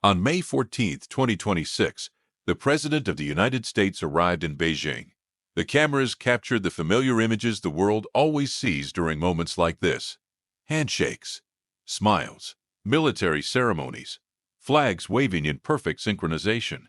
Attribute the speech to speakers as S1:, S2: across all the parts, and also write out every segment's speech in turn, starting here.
S1: On May 14, 2026, the President of the United States arrived in Beijing. The cameras captured the familiar images the world always sees during moments like this: handshakes, smiles, military ceremonies, flags waving in perfect synchronization.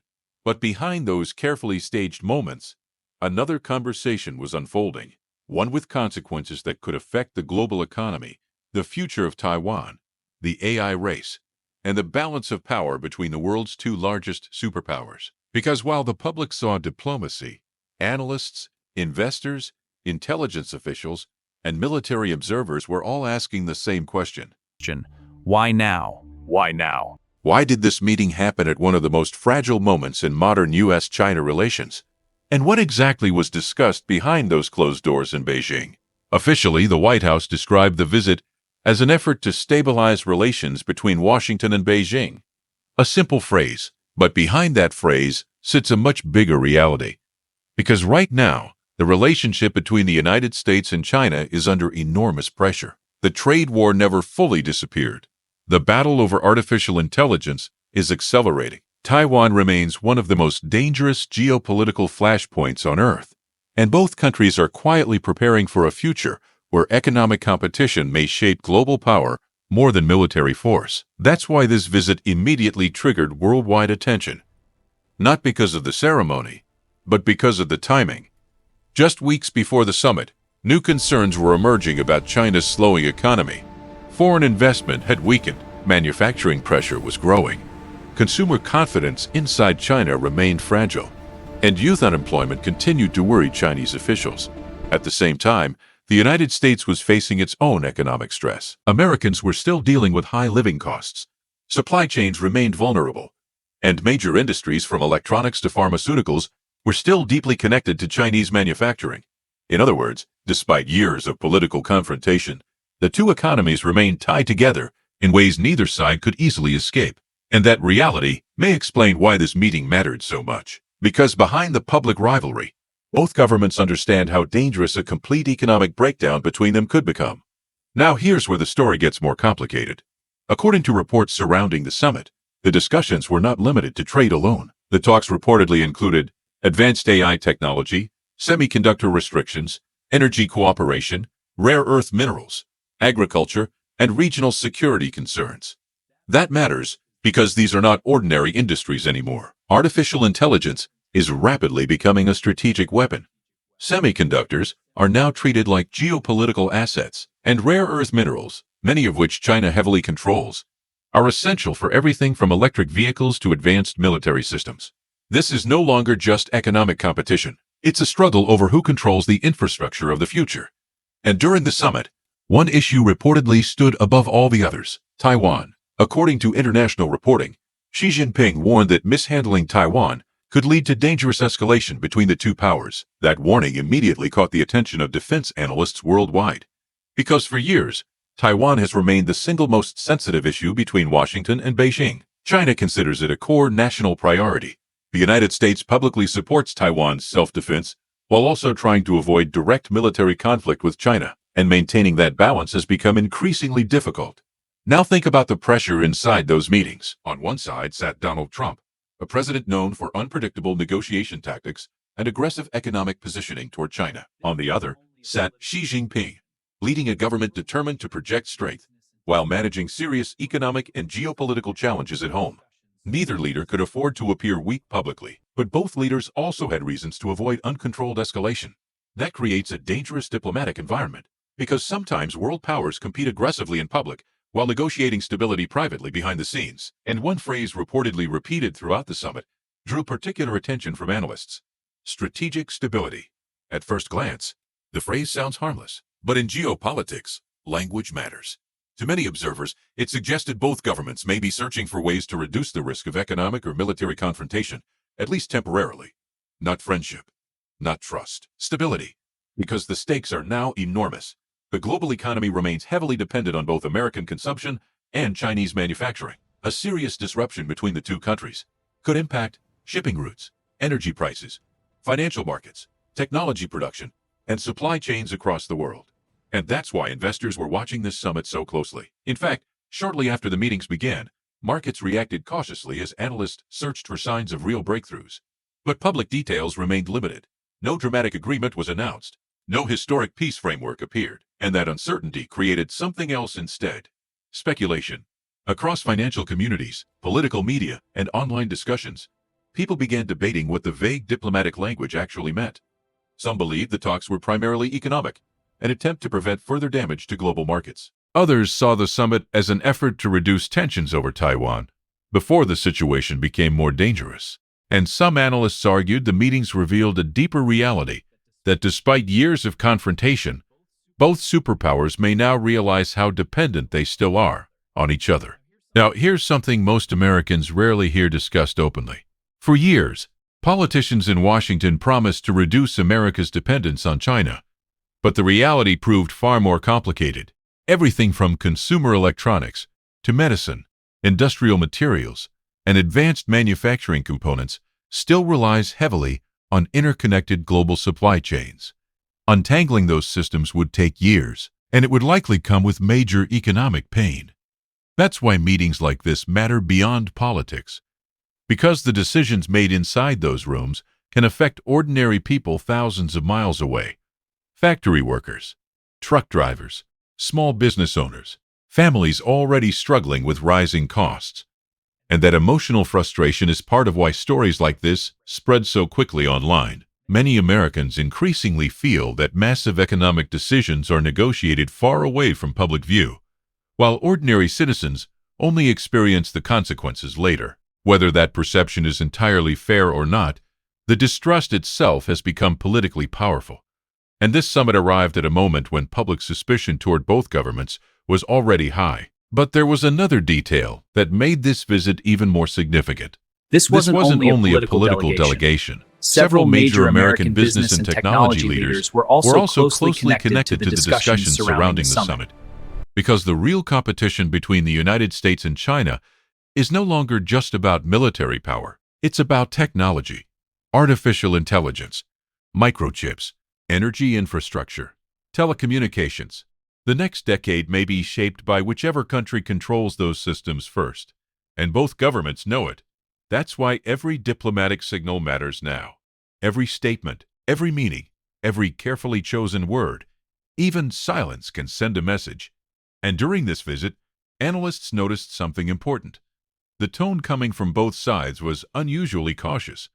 S1: But behind those carefully staged moments, another conversation was unfolding, one with consequences that could affect the global economy, the future of Taiwan, the AI race, and the balance of power between the world's two largest superpowers. Because while the public saw diplomacy, analysts, investors, intelligence officials, and military observers were all asking the same question.
S2: Why now? Why now?
S1: Why did this meeting happen at one of the most fragile moments in modern U.S.-China relations? And what exactly was discussed behind those closed doors in Beijing? Officially, the White House described the visit as an effort to stabilize relations between Washington and Beijing. A simple phrase, but behind that phrase sits a much bigger reality. Because right now, the relationship between the United States and China is under enormous pressure. The trade war never fully disappeared. The battle over artificial intelligence is accelerating. Taiwan remains one of the most dangerous geopolitical flashpoints on Earth, and both countries are quietly preparing for a future where economic competition may shape global power more than military force. That's why this visit immediately triggered worldwide attention. Not because of the ceremony, but because of the timing. Just weeks before the summit, new concerns were emerging about China's slowing economy. Foreign investment had weakened, manufacturing pressure was growing, consumer confidence inside China remained fragile, and youth unemployment continued to worry Chinese officials. At the same time, the United States was facing its own economic stress. Americans were still dealing with high living costs. Supply chains remained vulnerable, and major industries from electronics to pharmaceuticals were still deeply connected to Chinese manufacturing. In other words, despite years of political confrontation, the two economies remained tied together in ways neither side could easily escape. And that reality may explain why this meeting mattered so much. Because behind the public rivalry, both governments understand how dangerous a complete economic breakdown between them could become. Now here's where the story gets more complicated. According to reports surrounding the summit, the discussions were not limited to trade alone. The talks reportedly included advanced AI technology, semiconductor restrictions, energy cooperation, rare earth minerals, agriculture, and regional security concerns. That matters because these are not ordinary industries anymore. Artificial intelligence is rapidly becoming a strategic weapon. Semiconductors are now treated like geopolitical assets, and rare earth minerals, many of which China heavily controls, are essential for everything from electric vehicles to advanced military systems. This is no longer just economic competition. It's a struggle over who controls the infrastructure of the future. And during the summit, one issue reportedly stood above all the others: Taiwan. According to international reporting, Xi Jinping warned that mishandling Taiwan could lead to dangerous escalation between the two powers. That warning immediately caught the attention of defense analysts worldwide. Because for years, Taiwan has remained the single most sensitive issue between Washington and Beijing. China considers it a core national priority. The United States publicly supports Taiwan's self-defense while also trying to avoid direct military conflict with China, and maintaining that balance has become increasingly difficult. Now think about the pressure inside those meetings. On one side sat Donald Trump, a president known for unpredictable negotiation tactics and aggressive economic positioning toward China. On the other sat Xi Jinping, leading a government determined to project strength while managing serious economic and geopolitical challenges at home. Neither leader could afford to appear weak publicly, but both leaders also had reasons to avoid uncontrolled escalation. That creates a dangerous diplomatic environment, because sometimes world powers compete aggressively in public while negotiating stability privately behind the scenes. And one phrase reportedly repeated throughout the summit drew particular attention from analysts: strategic stability. At first glance, the phrase sounds harmless, but in geopolitics, language matters. To many observers, it suggested both governments may be searching for ways to reduce the risk of economic or military confrontation, at least temporarily. Not friendship, not trust. Stability, because the stakes are now enormous. The global economy remains heavily dependent on both American consumption and Chinese manufacturing. A serious disruption between the two countries could impact shipping routes, energy prices, financial markets, technology production, and supply chains across the world. And that's why investors were watching this summit so closely. In fact, shortly after the meetings began, Markets reacted cautiously as analysts searched for signs of real breakthroughs. But public details remained limited. No dramatic agreement was announced. No historic peace framework appeared, and that uncertainty created something else instead. Speculation. Across financial communities, political media, and online discussions, people began debating what the vague diplomatic language actually meant. Some believed the talks were primarily economic, an attempt to prevent further damage to global markets. Others saw the summit as an effort to reduce tensions over Taiwan before the situation became more dangerous. And some analysts argued the meetings revealed a deeper reality that despite years of confrontation, both superpowers may now realize how dependent they still are on each other. Now, here's something most Americans rarely hear discussed openly. For years, politicians in Washington promised to reduce America's dependence on China, but the reality proved far more complicated. Everything from consumer electronics to medicine, industrial materials, and advanced manufacturing components still relies heavily on interconnected global supply chains. Untangling those systems would take years, and it would likely come with major economic pain. That's why meetings like this matter beyond politics, because the decisions made inside those rooms can affect ordinary people thousands of miles away. Factory workers, truck drivers, small business owners, families already struggling with rising costs. And that emotional frustration is part of why stories like this spread so quickly online. Many Americans increasingly feel that massive economic decisions are negotiated far away from public view, while ordinary citizens only experience the consequences later. Whether that perception is entirely fair or not, the distrust itself has become politically powerful. And this summit arrived at a moment when public suspicion toward both governments was already high. But there was another detail that made this visit even more significant.
S3: This wasn't only a political
S1: delegation.
S3: Several major American business and technology leaders were also closely connected to the discussions surrounding the summit.
S1: Because the real competition between the United States and China is no longer just about military power. It's about technology, artificial intelligence, microchips, energy infrastructure, telecommunications. The next decade may be shaped by whichever country controls those systems first, and both governments know it. That's why every diplomatic signal matters now. Every statement, every meaning, every carefully chosen word, even silence can send a message. And during this visit, analysts noticed something important. The tone coming from both sides was unusually cautious.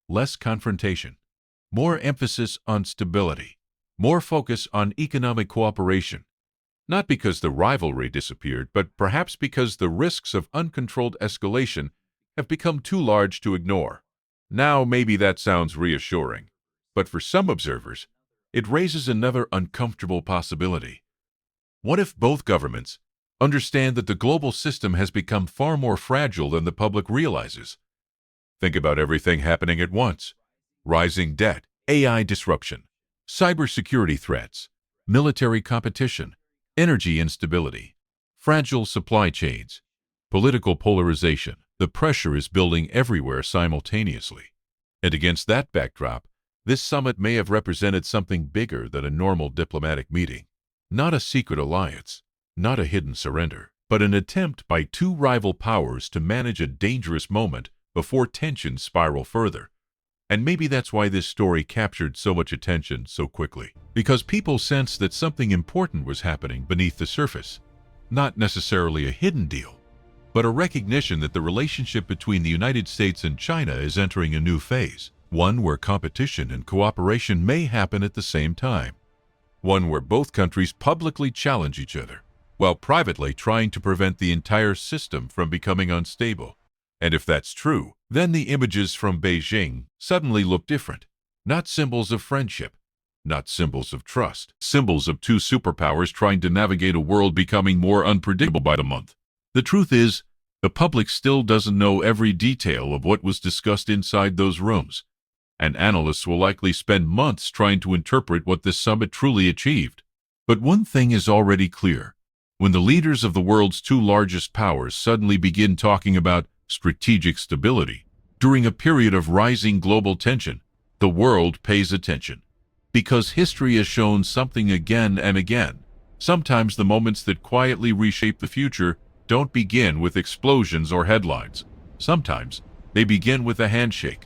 S1: Less confrontation, more emphasis on stability, more focus on economic cooperation. Not because the rivalry disappeared, but perhaps because the risks of uncontrolled escalation have become too large to ignore. Now, maybe that sounds reassuring, but for some observers, it raises another uncomfortable possibility. What if both governments understand that the global system has become far more fragile than the public realizes? Think about everything happening at once: rising debt, AI disruption, cybersecurity threats, military competition, energy instability, fragile supply chains, political polarization. The pressure is building everywhere simultaneously. And against that backdrop, this summit may have represented something bigger than a normal diplomatic meeting. Not a secret alliance, not a hidden surrender, but an attempt by two rival powers to manage a dangerous moment before tensions spiral further. And maybe that's why this story captured so much attention so quickly. Because people sensed that something important was happening beneath the surface. Not necessarily a hidden deal, but a recognition that the relationship between the United States and China is entering a new phase. One where competition and cooperation may happen at the same time. One where both countries publicly challenge each other, while privately trying to prevent the entire system from becoming unstable. And if that's true, then the images from Beijing suddenly look different. Not symbols of friendship, not symbols of trust, symbols of two superpowers trying to navigate a world becoming more unpredictable by the month. The truth is, the public still doesn't know every detail of what was discussed inside those rooms, and analysts will likely spend months trying to interpret what this summit truly achieved. But one thing is already clear. When the leaders of the world's two largest powers suddenly begin talking about strategic stability during a period of rising global tension, the world pays attention. Because history has shown something again and again. Sometimes the moments that quietly reshape the future don't begin with explosions or headlines. Sometimes, they begin with a handshake,